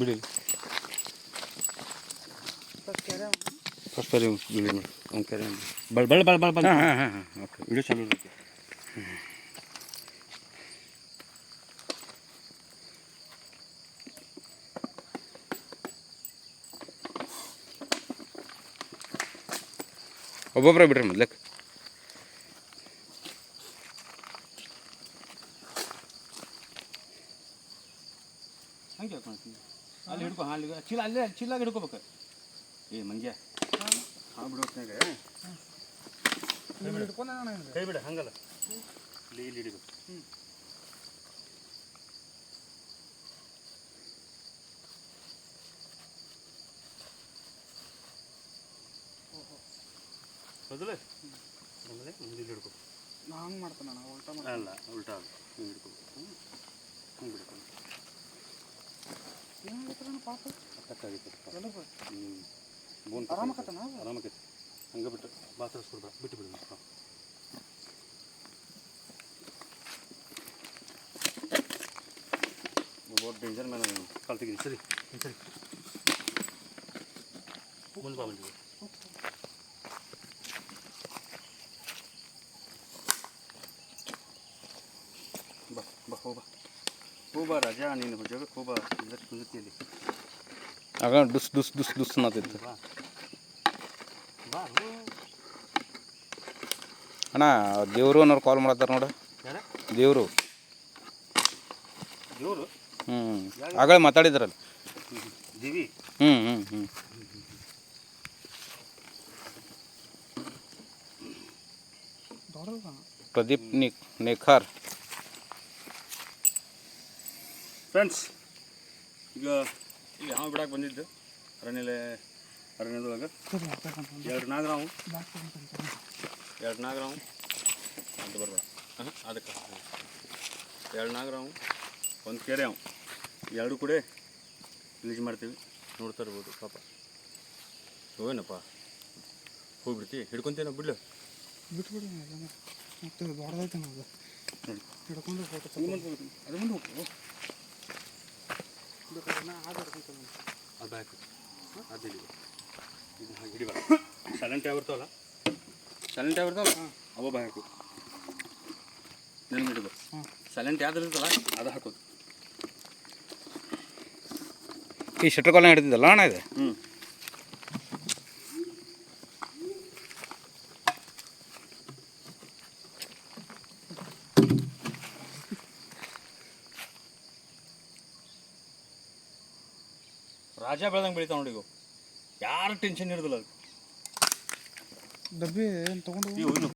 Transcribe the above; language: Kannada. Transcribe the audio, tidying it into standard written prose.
ಬಿಡಿ ಫಸ್ಟ್ ಬಾರಿ ಬಿಡಿ ಮೇಡಮ್ ಅವ್ನು ಕ್ಯಾರೆ ಬಳ ಹಾಂ ಓಕೆ ವಿಡಿಯೋ ಚಾಲು ಇರುತ್ತೆ. ಒಬ್ಬೊಬ್ಬರೇ ಬಿಡ್ರಿ ಮೊದ್ಲಕ್ಕೆ. ಹಂಗೆ ಹಾಕೊಳ್ತೀನಿ ಅಲ್ಲಿ ಹಿಡ್ಕೊ ಹಾಲಿಗೆ ಚೀಲ ಅಲ್ಲೇ ಚೀಲಾಗ ಹಿಡ್ಕೋಬೇಕು. ಏ ಮಂಗ್ಯ ಹಾಂ ಬಿಡೋತ್ನಾಗ ಕೈ ಬಿಡ ಹಂಗಲ್ಲ ಇಲ್ಲಿ ಹಿಡಿಬೇಕು. ಹೌದಲ್ಲ ಆಮೇಲೆ ಮುಂದೆ ಹಿಡ್ಕೊ. ನಾನು ಹಂಗೆ ಮಾಡ್ತಾನೆ ಉಲ್ಟಾ ಅಲ್ಲ ಉಲ್ಟಾ ಹಿಂಗೆ ಹಿಡ್ಕೋಬೇಕು. ಹಂಗೆ ಬಿಡ್ಕೊಂಡು ಪಾಪ ಬೋನ್ ಆರಾಮಕತ್ತನ ಆರಾಮಕೈತಿ ಹಂಗೆ ಬಿಟ್ಟು ಬಾತ್ರಸ್ಕೊಡ್ಬ ಬಿಟ್ಟು ಬಿಡಿ. ಒಬ್ಬ ಡೇಂಜರ್ ಮೇಲೆ ಕಾಲು ತೆಗೀನಿ. ಸರಿ ಸರಿ ಮುಂದೆ ಬಾ ಬಂದಿದೆ. ಬಾ ಬಾ ಹೋಗ್ಬಾ ಹೋಗ್ಬಾ ರಾಜ ನೀನು ಜಗಕ್ಕೆ ಹೋಗ್ಬಾ ಕುಂದಿರ್ತಿಯಲ್ಲಿ ಆಗ ಡುಸ್ ಡುಸ್ ಡುಸ್ ಡುಸ್ ಅನ್ನತ್ತಿತ್ತು. ಅಣ್ಣ ದೇವರು ಅನ್ನೋರು ಕಾಲ್ ಮಾಡತ್ತಾರ ನೋಡ. ದೇವರು ದೇವರು ಆಗಲೇ ಮಾತಾಡಿದ್ರಲ್ಲ ದೇವಿ. ಪ್ರದೀಪ್ ನೇಕಾರ್ ಫ್ರೆಂಡ್ಸ್. ಈಗ ಇಲ್ಲಿ ಹಾವು ಬಿಡಕ್ಕೆ ಬಂದಿದ್ದು ಅರಣ್ಯದೊಳಗೆ ಎರಡು ನಾಗರಾವು ಅಂತ ಬರ್ಬೇಡ ಅದಕ್ಕೆ ಎರಡು ನಾಗರಾವು ಒಂದು ಕೆರೆ ಅವು ಎರಡು ಕೂಡ ರಿಲೀಸ್ ಮಾಡ್ತೀವಿ. ನೋಡ್ತಾ ಇರ್ಬೋದು ಪಾಪ. ಹೋಗೇನಪ್ಪ ಹೋಗ್ಬಿಡ್ತಿ ಹಿಡ್ಕೊಂತೇನೋ ಬಿಡ್ಲು ಬಿಟ್ಬಿಡಿ ಮತ್ತೆ ದೊಡ್ಡದೈತೆ ನಾವು ಹಿಡ್ಕೊಂಡು ಫೋಟೋ ಅದು ಮುಂದೆ ಹೋಗ್ತೀವಿ. ಅದು ಹಾಕಿ ಅದು ಹಿಡಿದು ಇದು ಹಾಗೆ ಹಿಡಿಬಾರ. ಸೈಲೆಂಟ್ ಆಗಿರ್ತಾವಲ್ಲ ಅವ ಬಾಯ್ ಹಾಕು ನೆನ್ ಹಿಡಿದು ಸೈಲೆಂಟ್ ಯಾವ್ದು ಇರ್ತಲ್ಲ ಅದು ಹಾಕೋದು. ಈ ಶಟ್ರ್ ಕಾಲ್ನ ಹಿಡಿದಿದ್ದಲ್ಲ ಅಣ್ಣ ಇದೆ. ರಾಜ ಬೆಳೆದಂಗೆ ಬೆಳಿತಾವ ನೋಡಿ. ಈಗ ಯಾರು ಟೆನ್ಷನ್ ಇರೋದಿಲ್ಲ. ಡಬ್ಬಿ ತೊಗೊಂಡು